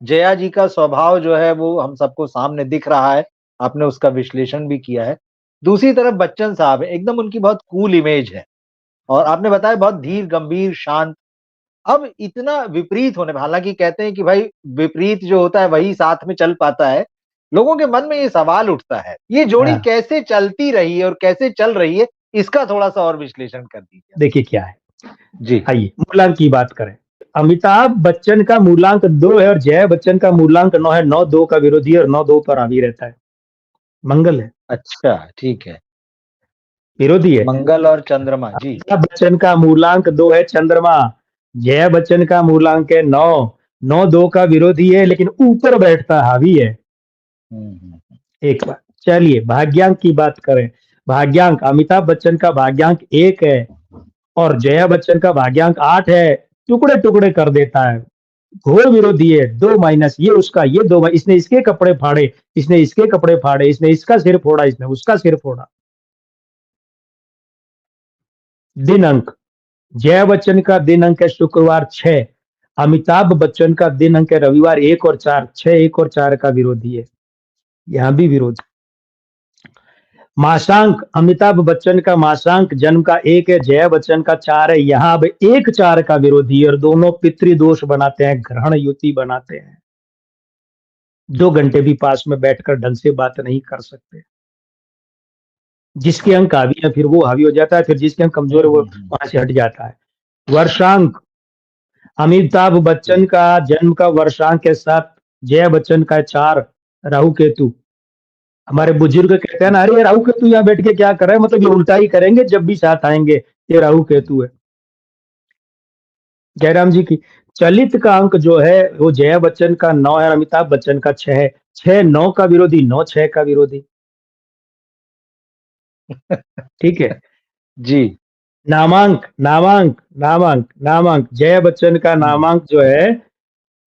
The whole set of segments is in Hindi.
जया जी का स्वभाव जो है वो हम सबको सामने दिख रहा है, आपने उसका विश्लेषण भी किया है। दूसरी तरफ बच्चन साहब हैं, एकदम उनकी बहुत कूल इमेज है और आपने बताया बहुत धीर, गंभीर, शांत। अब इतना विपरीत होने में हालाँकि कहते हैं कि भाई विपरीत जो होता है वही साथ में चल पाता है। लोगों के मन में ये सवाल उठता है, ये जोड़ी हाँ, कैसे चलती रही है और कैसे चल रही है? इसका थोड़ा-सा और विश्लेषण कर दीजिए। देखिए क्या है, जी। आइए मूलांक की बात करें। अमिताभ बच्चन का मूलांक 2 है और जया बच्चन का मूलांक 9 है। 9 2 का विरोधी है और 9 2 पर हावी रहता है। मंगल है, अच्छा, ठीक है। विरोधी है। मंगल और चंद्रमा, जी। अमिताभ बच्चन का मूलांक 2 है चंद्रमा, जया बच्चन का मूलांक है 9। 9 2 का विरोधी है लेकिन ऊपर बैठता हावी है। हुँ, हुँ, हुँ। एक बार चलिए भाग्यांक की बात करें। भाग्यांक अमिताभ बच्चन का भाग्यांक 1 है और जया बच्चन का भाग्यांक 8 है। टुकड़े-टुकड़े कर देता है। घोर विरोधी है, 2 माइनस ये उसका, ये 2 इसने इसके कपड़े फाड़े, इसने इसके कपड़े फाड़े, इसने इसका सिर फोड़ा, इसने उसका सिर फोड़ा। दिन अंक, जया बच्चन का दिन अंक है शुक्रवार 6, अमिताभ बच्चन का दिन अंक है रविवार 1 और 4, 6 1 और 4 का विरोधी है। यहाँ भी विरोध। मासांक, अमिताभ बच्चन का मासांक जन्म का 1 है, जया बच्चन का 4 है। यहाँ अब 1 4 का विरोधी है और दोनों पितृदोष बनाते हैं, ग्रहण युति बनाते हैं। 2 घंटे भी पास में बैठकर ढंग से बात नहीं कर सकते। जिसके अंक हावी है फिर वो हावी हो जाता है, फिर जिसके अंक हुँ, कमजोर है वो हुँ, हुँ। वहां से हट जाता है। वर्षांक, अमिताभ जी। बच्चन का जन्म का वर्षांक के साथ, जया बच्चन का 4, राहु केतु। हमारे बुजुर्ग कहते हैं ना, अरे ये राहु केतु यहाँ बैठ के क्या कर रहे हैं, मतलब ये उल्टा ही करेंगे जब भी साथ आएंगे, ये राहु केतु है। जयराम जी की चलित का अंक जो है वो जया बच्चन का 9 है, अमिताभ बच्चन का 6 है। 6 9 का विरोधी, 9 6 का विरोधी। ठीक है। जी। नामांक नामांक नामांक नामांक जया बच्चन का हुँ। नामांक जो है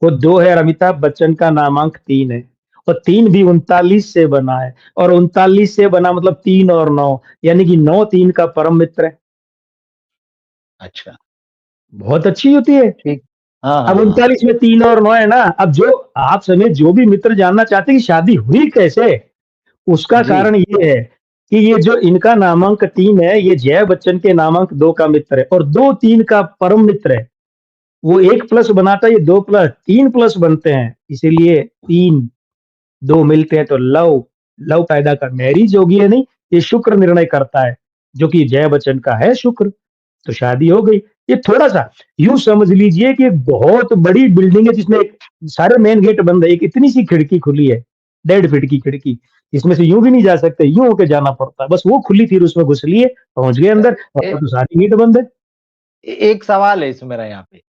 वो 2 है और अमिताभ बच्चन का नामांक 3 है। और 3 भी 39 से बना है और 39 से बना मतलब 3 और 9 यानी कि 9 3 का परम मित्र है। अच्छा, बहुत अच्छी होती है। ठीक। हाँ, अब हाँ, हाँ। 39 में 3 और 9 है ना, अब जो आप समेत जो भी मित्र जानना चाहते हैं कि शादी हुई कैसे, उसका जी। कारण ये है कि ये जो इनका नामांक 3 है, ये जया बच्चन के नामांक 2 का मित्र है और 2 3 का परम मित्र है। वो 1 प्लस बनाता है, ये 2 प्लस 3 प्लस बनते हैं। इसीलिए 3 2 मिलते हैं तो लव लव पैदा कर मैरिज होगी या नहीं, ये शुक्र निर्णय करता है, जो कि जया बच्चन का है शुक्र। तो शादी हो गई। ये थोड़ा-सा यूँ समझ लीजिए कि एक बहुत बड़ी बिल्डिंग है जिसमें एक सारे मेन गेट बंद है, एक इतनी सी खिड़की खुली है, 1.5 फीट की खिड़की। इसमें से यूँ भी नहीं जा सकते, यूँ होके जाना पड़ता है। बस वो खुली फिर उसमें घुस लिए, पहुँच गए अ, अंदर, ए वरना तो सारी गेट बंद है। एक सवाल है इसमें मेरा यहाँ पे।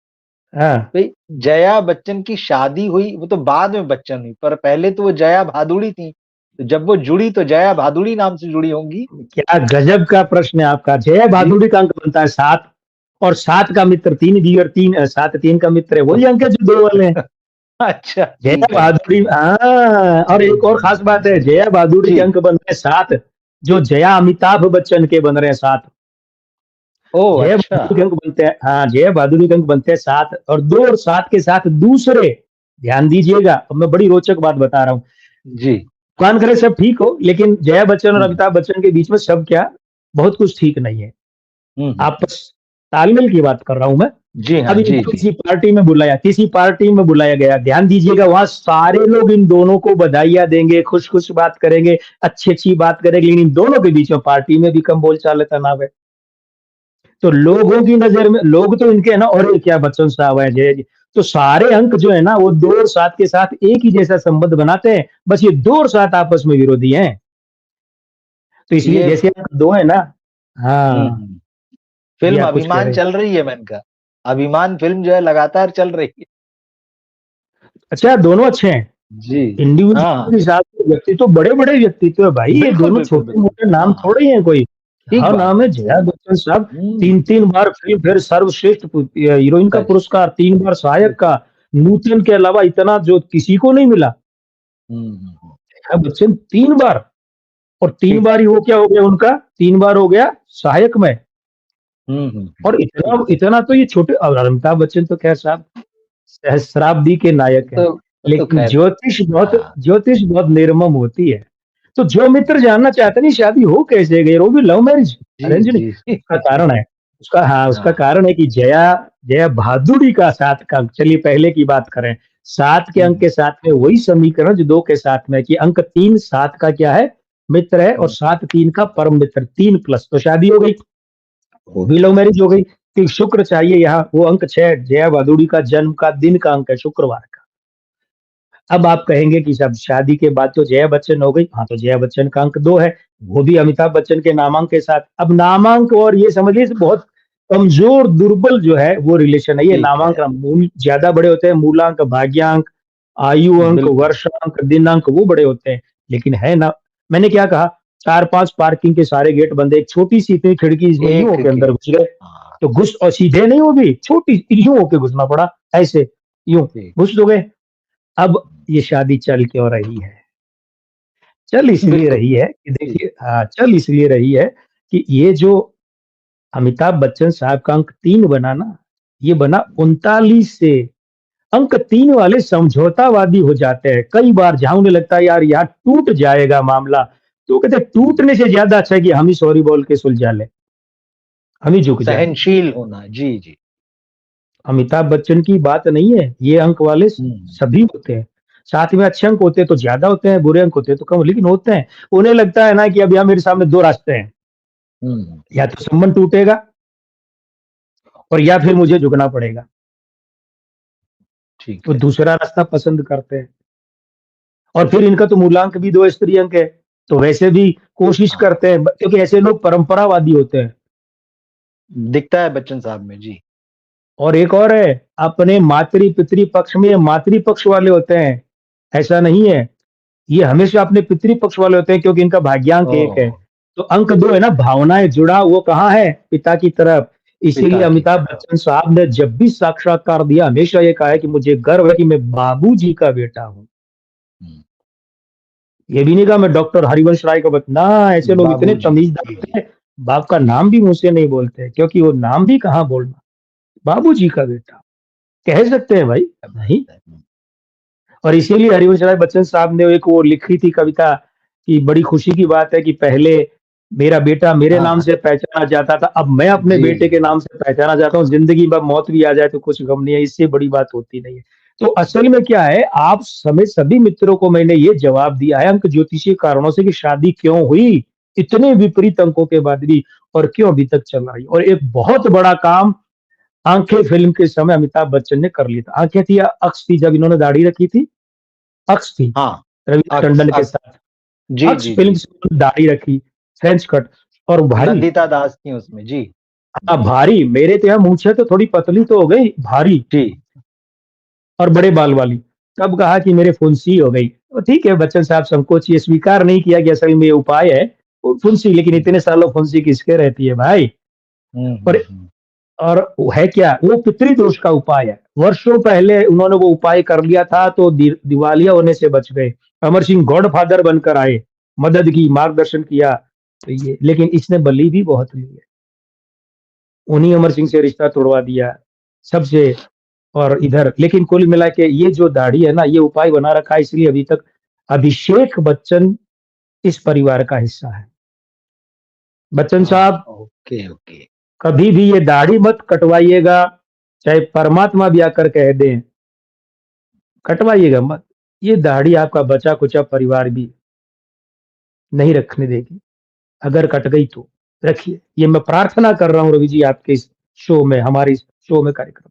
हाँ, भई जया बच्चन की शादी हुई, वो तो बाद में बच्चन हुई, पर पहले तो वो जया भादुड़ी थी। तो जब वो जुड़ी तो जया भादुड़ी नाम से जुड़ी होंगी? क्या गज़ब का प्रश्न है आपका। जया जी। बहादुरी का अंक बनता है 7 और 7 का मित्र 3 भी और 7 3 का मित्र है, वही अंक है जो 2 वाले हैं। अच्छा, जया ठीक है। बहादुरी हाँ, और एक और खास बात है, जया बहादुरी जी। के अंक बन रहे हैं 7, जो जया अमिताभ बच्चन के बन रहे हैं 7। ओह! जया अच्छा। बहादुरी के अंक बनते हैं हाँ, जया बहादुरी के अंक बनते हैं 7 और 2 और 7 के साथ दूसरे, ध्यान दीजिएगा, अब मैं बड़ी रोचक बात बता रहा हूँ। जी। भगवान करे सब ठीक हो, लेकिन जया बच्चन और हुँ, अमिताभ बच्चन के बीच में सब क्या, बहुत कुछ ठीक नहीं है। हुँ, हुँ। आपस तालमेल की बात कर रहा हूँ मैं। जी हाँ, अब जी, इनको जी। किसी पार्टी में बुलाया गया। ध्यान दीजिएगा वहाँ सारे लोग इन दोनों को बधाइयाँ देंगे, खुश-खुश बात करेंगे, अच्छी-अच्छी बात करेंगे, लेकिन इन दोनों के बीच में पार्टी में भी कम बोलचाल है, तनाव है। तो लोगों की नज़र में लोग तो इनके है ना, अरे क्या बच्चन साहब हैं, जय जी। तो सारे अंक जो है ना वो 2 और 7 के साथ एक ही जैसा संबंध बनाते हैं, बस ये 2 और 7 आपस में विरोधी हैं। तो इसलिए ये जैसे अंक 2 है ना हुँ, हाँ, हुँ। जी फ़िल्म आप कुछ कह अभिमान रहे हैं। चल रही है मैंने कहा। अभिमान फ़िल्म जो है लगातार चल रही है। अच्छा दोनों अच्छे हैं। जी। हाँ, इंडिविजुअल हाँ। के हिसाब से व्यक्तित्व बड़े-बड़े व्यक्तित्व है भाई, ये बिल्कुल, दोनों बिल्कुल, बिल्कुल। छोटे-मोटे नाम हाँ, हाँ। थोड़े ही हैं कोई। ठीक क्या बात नाम है है। जया बच्चन साहब, हुँ। 3-3 बार फ़िल्मफेयर सर्वश्रेष्ठ हीरोइन का सच। पुरस्कार, 3 बार सहायक का, नूतन के अलावा इतना जो किसी को नहीं मिला। हुँ, हुँ, हुँ। जया बच्चन 3 बार और 3 ठीक। बार ही वो क्या हो गया उनका, 3 बार हो गया सहायक में हुँ, हुँ, हुँ। और ठीक। इतना इतना तो ये छोटे और अमिताभ बच्चन तो खैर साहब सहस्त्राब्दी के नायक तो हैं। वो तो लेकिन खैर हाँ, ज्योतिष बहुत निर्मम होती है। तो जो मित्र जानना चाहते नहीं शादी हो कैसे गई, और वो भी लव मैरिज, जी, अरेंज नहीं, जी। उसका कारण है। उसका हाँ, कारण है कि जया जया बहादुरी का 7 का अंक, चलिए पहले की बात करें। 7 के अंक हुँ, के साथ में वही समीकरण जो 2 के साथ में है कि अंक 3 7 का क्या है? मित्र है, और हुँ, 7 3 का परम मित्र, 3 प्लस तो शादी हो गई। वो भी लव मैरिज हो गई। कि शुक्र चाहिए यहाँ, वो अंक 6 जया भादुड़ी का जन्म का दिन का अंक है, शुक्रवार का। अब आप कहेंगे कि सब शादी के बाद तो जया बच्चन हो गई, हाँ, तो जया बच्चन का अंक 2 है, वो भी अमिताभ बच्चन के नामांक के साथ। अब नामांक और ये समझिए बहुत कमजोर, दुर्बल जो है वो रिलेशन है। ये ठीक है, नामांक मूल ज्यादा बड़े होते हैं, मूलांक, भाग्यांक, आयु अंक, बिल्कुल। वर्षांक, दिनांक वो बड़े होते हैं। लेकिन है ना, मैंने क्या कहा, 4-5 पार्किंग के सारे गेट बंद है, एक छोटी-सी इतनी खिड़की इसमें यूँ एक होके अंदर गेट घुस गए, हाँ, तो घुस और सीधे नहीं वो भी, छोटी यूँ होके घुसना पड़ा, ऐसे, यूँ, जी, घुस तो गए। अब ये शादी चल क्यों रही है? चल इसलिए बिल्कुल, रही है कि जी, देखिए चल इसलिए रही है कि ये जो अमिताभ बच्चन साहब का अंक 3 बना ना, ये बना 39 से। अंक 3 वाले समझौतावादी हो जाते हैं। कई बार जहाँ उन्हें लगता है यार यहाँ टूट जाएगा मामला, तो वो कहते हैं हुँ, टूटने से ज़्यादा अच्छा है कि हम ही सॉरी बोल के सुलझा लें, हम ही झुक जाएँ। सहनशील होना, जी, जी। अमिताभ बच्चन की बात नहीं है, ये अंक वाले हुँ, सभी होते हैं। साथ में अच्छे अंक होते हैं तो ज़्यादा होते हैं, बुरे अंक होते हैं तो कम, लेकिन होते हैं। उन्हें लगता है ना कि अब यहाँ मेरे सामने 2 रास्ते हैं, हुँ, या तो संबंध टूटेगा और या फिर मुझे झुकना पड़ेगा। ठीक वो है, दूसरा रास्ता पसंद करते हैं। और फिर इनका तो मूलांक भी 2 स्त्री अंक है, तो वैसे भी कोशिश हाँ, करते हैं क्योंकि ऐसे लोग परंपरावादी होते हैं। दिखता है बच्चन साहब में, जी। और एक और है, अपने मातृ-पितृ पक्ष में मातृ पक्ष वाले होते हैं, ऐसा नहीं है। ये हमेशा अपने पितृ पक्ष वाले होते हैं क्योंकि इनका भाग्यांक 1 है। ओह! तो अंक 2 है ना, भावनाएँ जुड़ाव वो कहाँ है? पिता की तरफ। इसीलिए पिता की अमिताभ तरफ। बच्चन साहब ने जब भी साक्षात्कार दिया हमेशा ये कहा है कि मुझे गर्व है कि मैं बाबूजी का बेटा हूँ। हुँ, ये भी नहीं कहा मैं डॉक्टर हरिवंश राय का ना, ऐसे लोग इतने बाबूजी, तमीज़दार जी, होते जी। हैं, बाप का नाम भी मुँह से नहीं बोलते क्योंकि वो नाम भी कहाँ बोलना, बाबूजी का बेटा। कह सकते हैं भाई, क्या बात नहीं। है। हुँ, और इसीलिए हरिवंश राय बच्चन साहब ने एक वो लिखी थी कविता कि बड़ी खुशी की बात है कि पहले मेरा बेटा मेरे हाँ, नाम हाँ, से पहचाना जाता था, अब मैं अपने जी, बेटे के जी। नाम से पहचाना जाता हूँ। ज़िंदगी में मौत भी आ जाए तो कुछ गम नहीं है, इससे बड़ी बात होती नहीं है। तो असल में क्या है, आप समेत सभी मित्रों को मैंने ये जवाब दिया है अंक ज्योतिषीय कारणों से कि शादी क्यों हुई, इतने विपरीत अंकों के बाद भी, और क्यों अभी तक चल रही है। और एक बहुत बड़ा काम आंखें फिल्म के समय अमिताभ बच्चन ने कर लिया था। आंखें थी या अक्स थी जब इन्होंने दाढ़ी रखी थी? अक्स थी, हाँ, रवीना अक्स टंडन के अक्स साथ। जी, अक्स जी, फ़िल्म जी। से उन्होंने दाढ़ी रखी, फ्रेंच कट, और भारी, नंदिता दास थी उसमें, जी। हुँ, भारी, मेरे तो यहाँ मूंछें तो थोड़ी पतली तो हो गई, भारी जी। और बड़े बाल वाली। तब कहा कि मेरे फुंसी हो गई। तो ठीक है, बच्चन साहब संकोच ये स्वीकार नहीं किया कि असल में ये उपाय है, वो फुंसी, लेकिन हुँ, इतने सालों फुंसी किसके रहती है भाई? हुँ, और हुँ, हुँ। और वो है क्या? वो पितृदोष का उपाय है। वर्षों पहले उन्होंने वो उपाय कर लिया था तो दिवालिया होने से बच गए। अमर सिंह गॉडफादर बनकर आए, मदद की, मार्गदर्शन किया। तो ये लेकिन इसने बलि भी बहुत ली है। उन्हीं अमर सिंह से रिश्ता तोड़वा दिया, सबसे। और इधर लेकिन कुल मिला के ये जो दाढ़ी है ना, ये उपाय बना रखा है, इसलिए अभी तक अभिषेक बच्चन इस परिवार का हिस्सा है। बच्चन साहब ओके, ओके। कभी भी ये दाढ़ी मत कटवाइएगा, चाहे परमात्मा भी आकर कह दें, कटवाइएगा मत। ये दाढ़ी आपका बचा-खुचा परिवार भी नहीं रखने देगी। अगर कट गई तो रखिए। ये मैं प्रार्थना कर रहा हूँ रवि जी आपके इस शो में, हमारे इस शो में कार्यक्रम